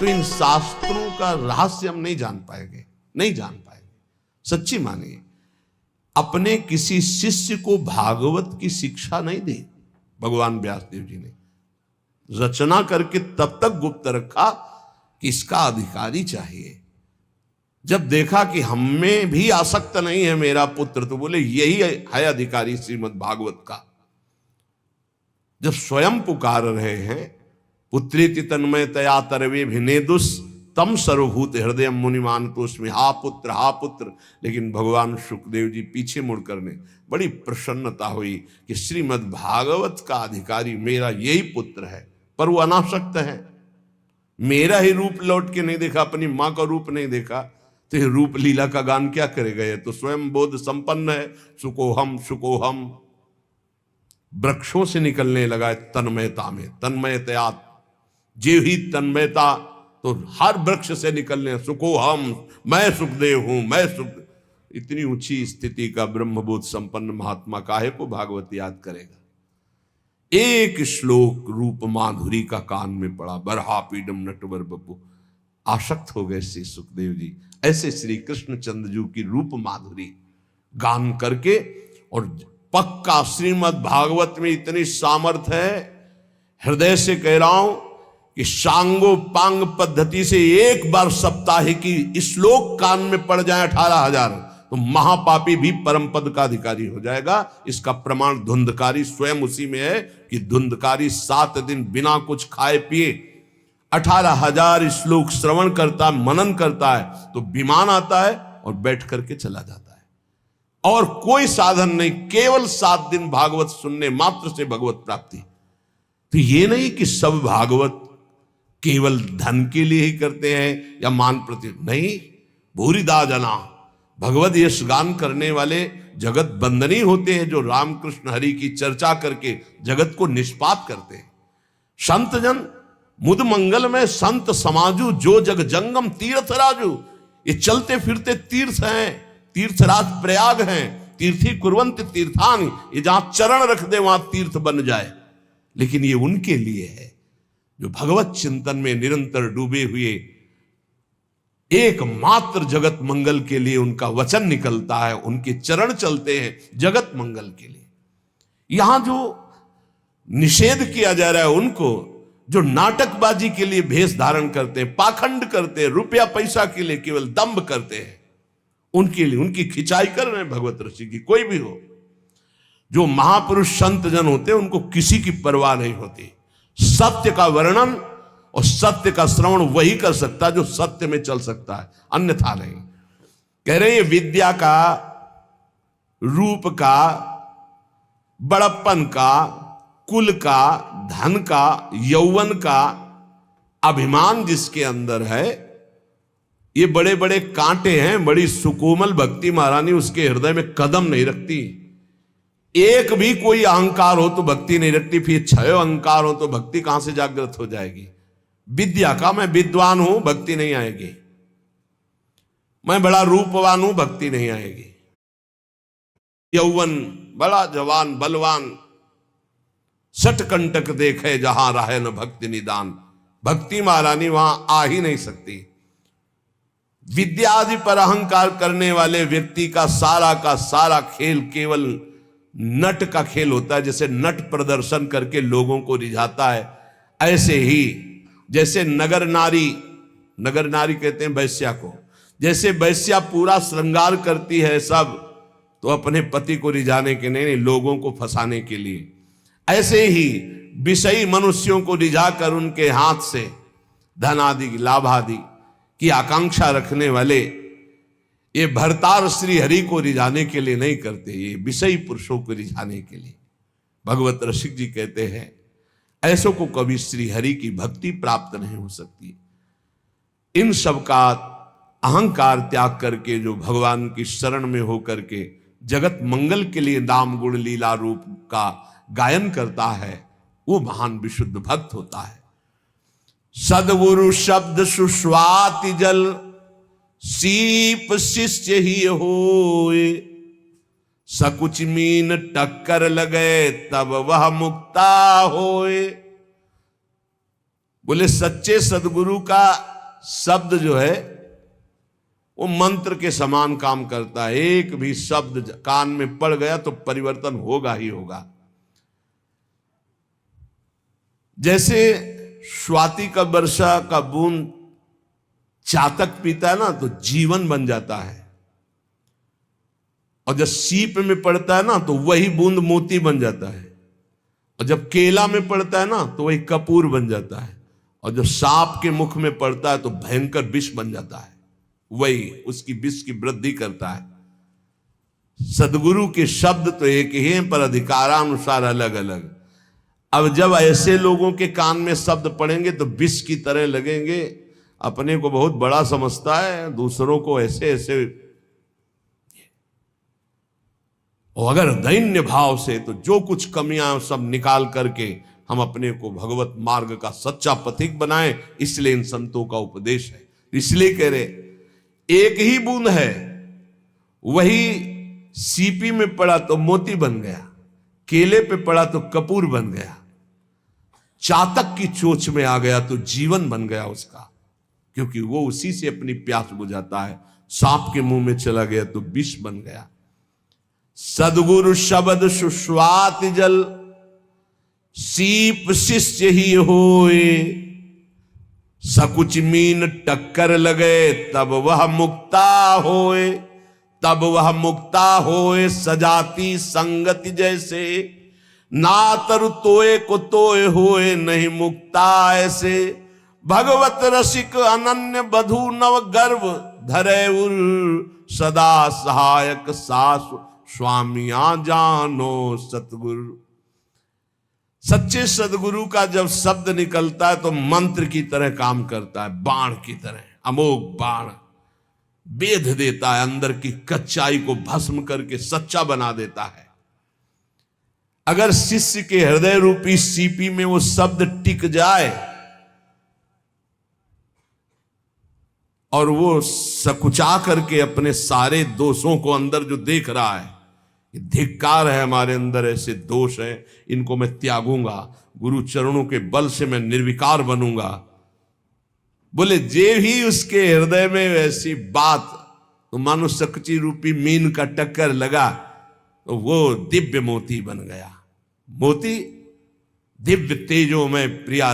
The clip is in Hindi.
तो इन शास्त्रों का रहस्य हम नहीं जान पाएंगे, नहीं जान पाएंगे। सच्ची मानिए, अपने किसी शिष्य को भागवत की शिक्षा नहीं दी भगवान व्यासदेव जी ने, रचना करके तब तक गुप्त रखा कि इसका अधिकारी चाहिए। जब देखा कि हम में भी आसक्त नहीं है मेरा पुत्र, तो बोले यही है अधिकारी श्रीमद् भागवत का। जब स्वयं पुकार रहे हैं, पुत्रेति तन्मयतया तरवे भिनेदुस तम सर्वभूत हृदय मुनिमान तोस्मि, हा पुत्र, लेकिन भगवान शुकदेव जी पीछे मुड़कर ने बड़ी प्रसन्नता हुई कि श्रीमद् भागवत का अधिकारी मेरा यही पुत्र है। पर वो अनासक्त है, मेरा ही रूप लौट के नहीं देखा, अपनी मां का रूप नहीं देखा, तो ये रूप लीला का गान क्या करेगा? ये तो स्वयं बोध संपन्न है। सुकोहम वृक्षों से निकलने लगा तन्मयता में, तन्मयतया जे ही तन्मयता, तो हर वृक्ष से निकलने, सुकोहम मैं सुखदेव हूं, मैं सुख। इतनी ऊंची स्थिति का ब्रह्मबोध संपन्न महात्मा काहे को भागवत याद करेगा? एक श्लोक रूप माधुरी का कान में पड़ा, बरहा पीडम नटवर बपू, आसक्त हो गए श्री सुखदेव जी। ऐसे श्री कृष्णचंद्र जी की रूप माधुरी गान करके, और पक्का श्रीमद् भागवत में इतनी सामर्थ्य है, हृदय से कह रहा हूं कि सांगो पांग पद्धति से एक बार सप्ताह की श्लोक कान में पड़ जाए 18,000, तो महापापी भी परम पद का अधिकारी हो जाएगा। इसका प्रमाण धुंधकारी स्वयं उसी में है कि धुंधकारी 7 दिन बिना कुछ खाए पिए 18,000 श्लोक श्रवण करता, मनन करता है, तो विमान आता है और बैठ करके चला जाता है, और कोई साधन नहीं, केवल 7 दिन भागवत सुनने मात्र से भगवत प्राप्ति। तो ये नहीं कि सब भागवत केवल धन के लिए ही करते हैं या मान प्रति, नहीं। भूरिदा जना भगवत यश गान करने वाले जगत बंदनी होते हैं, जो रामकृष्ण हरि की चर्चा करके जगत को निष्पाप करते हैं। संत जन मुद मंगल में संत समाजू, जो जग जंगम तीर्थ राजू। ये चलते फिरते तीर्थ हैं, तीर्थराज प्रयाग हैं, तीर्थी कुर्वंत तीर्थान, ये जहां चरण रख दे वहां तीर्थ बन जाए। लेकिन ये उनके लिए है जो भगवत चिंतन में निरंतर डूबे हुए, एकमात्र जगत मंगल के लिए उनका वचन निकलता है, उनके चरण चलते हैं जगत मंगल के लिए। यहां जो निषेध किया जा रहा है उनको, जो नाटकबाजी के लिए भेष धारण करते हैं, पाखंड करते हैं, रुपया पैसा के लिए केवल दंभ करते हैं, उनके लिए उनकी खिंचाई कर रहे हैं भगवत ऋषि की। कोई भी हो, जो महापुरुष संत जन होते हैं उनको किसी की परवाह नहीं होती। सत्य का वर्णन और सत्य का श्रवण वही कर सकता है जो सत्य में चल सकता है, अन्यथा नहीं। कह रहे हैं विद्या का, रूप का, बड़प्पन का, कुल का, धन का, यौवन का अभिमान जिसके अंदर है, ये बड़े बड़े कांटे हैं। बड़ी सुकोमल भक्ति महारानी उसके हृदय में कदम नहीं रखती। एक भी कोई अहंकार हो तो भक्ति नहीं रखती, फिर 6 अहंकार हो तो भक्ति कहां से जागृत हो जाएगी? विद्या का, मैं विद्वान हूं, भक्ति नहीं आएगी। मैं बड़ा रूपवान हूं, भक्ति नहीं आएगी। यौवन, बड़ा जवान बलवान, सटकंटक देखे जहां रहे न भक्ति निदान, भक्ति महारानी वहां आ ही नहीं सकती। विद्या आदि पर अहंकार करने वाले व्यक्ति का सारा खेल केवल नट का खेल होता है। जैसे नट प्रदर्शन करके लोगों को रिझाता है, ऐसे ही जैसे नगर नारी कहते हैं वैश्या को, जैसे वैश्या पूरा श्रृंगार करती है सब, तो अपने पति को रिझाने के नहीं, लोगों को फंसाने के लिए, ऐसे ही विषयी मनुष्यों को रिझाकर उनके हाथ से धन आदि, लाभ आदि की आकांक्षा रखने वाले ये भरतार श्री हरि को रिझाने के लिए नहीं करते, ये विषयी पुरुषों को रिझाने के लिए। भगवत रसिक जी कहते हैं ऐसों को कभी श्री हरि की भक्ति प्राप्त नहीं हो सकती। इन सब का अहंकार त्याग करके जो भगवान की शरण में होकर के जगत मंगल के लिए नाम गुण लीला रूप का गायन करता है, वो महान विशुद्ध भक्त होता है। सदगुरु शब्द सुस्वाति जल, सीप शिष्य ही होए, सकुच मीन टक्कर लगे तब वह मुक्ता होए। बोले सच्चे सदगुरु का शब्द जो है वो मंत्र के समान काम करता है। एक भी शब्द कान में पड़ गया तो परिवर्तन होगा ही होगा। जैसे स्वाति का वर्षा का बूंद चातक पीता है ना तो जीवन बन जाता है, और जब सीप में पड़ता है ना तो वही बूंद मोती बन जाता है, और जब केला में पड़ता है ना तो वही कपूर बन जाता है, और जब सांप के मुख में पड़ता है तो भयंकर विष बन जाता है, वही उसकी विष की वृद्धि करता है। सदगुरु के शब्द तो एक ही हैं पर अधिकारानुसार अलग अलग। अब जब ऐसे लोगों के कान में शब्द पड़ेंगे तो विष की तरह लगेंगे। अपने को बहुत बड़ा समझता है, दूसरों को ऐसे ऐसे। और अगर दैन्य भाव से तो जो कुछ कमियां सब निकाल करके हम अपने को भगवत मार्ग का सच्चा पथिक बनाएं, इसलिए इन संतों का उपदेश है। इसलिए कह रहे एक ही बूंद है, वही सीपी में पड़ा तो मोती बन गया, केले पे पड़ा तो कपूर बन गया, चातक की चोंच में आ गया तो जीवन बन गया उसका, क्योंकि वो उसी से अपनी प्यास बुझाता है। सांप के मुंह में चला गया तो विष बन गया। सदगुरु शब्द सुस्वाति जल, सीप शिष्य ही होए, सकुच मीन टक्कर लगे तब वह मुक्ता होए, तब वह मुक्ता होए सजाती संगति जैसे, ना तरु तोए को तोए होए नहीं मुक्ता ऐसे। भगवत रसिक अनन्य बधु नव गर्भ धरे उर, सदा सहायक सास स्वामिया जानो सतगुरु। सच्चे सदगुरु का जब शब्द निकलता है तो मंत्र की तरह काम करता है, बाण की तरह, अमोघ बाण बेध देता है, अंदर की कच्चाई को भस्म करके सच्चा बना देता है। अगर शिष्य के हृदय रूपी सीपी में वो शब्द टिक जाए और वो सकुचा करके अपने सारे दोषों को अंदर जो देख रहा है, धिक्कार है हमारे अंदर ऐसे दोष हैं, इनको मैं त्यागूंगा, गुरु चरणों के बल से मैं निर्विकार बनूंगा। बोले जे ही उसके हृदय में ऐसी बात, तो मानो सकची रूपी मीन का टक्कर लगा तो वो दिव्य मोती बन गया। मोती दिव्य तेजो में प्रिया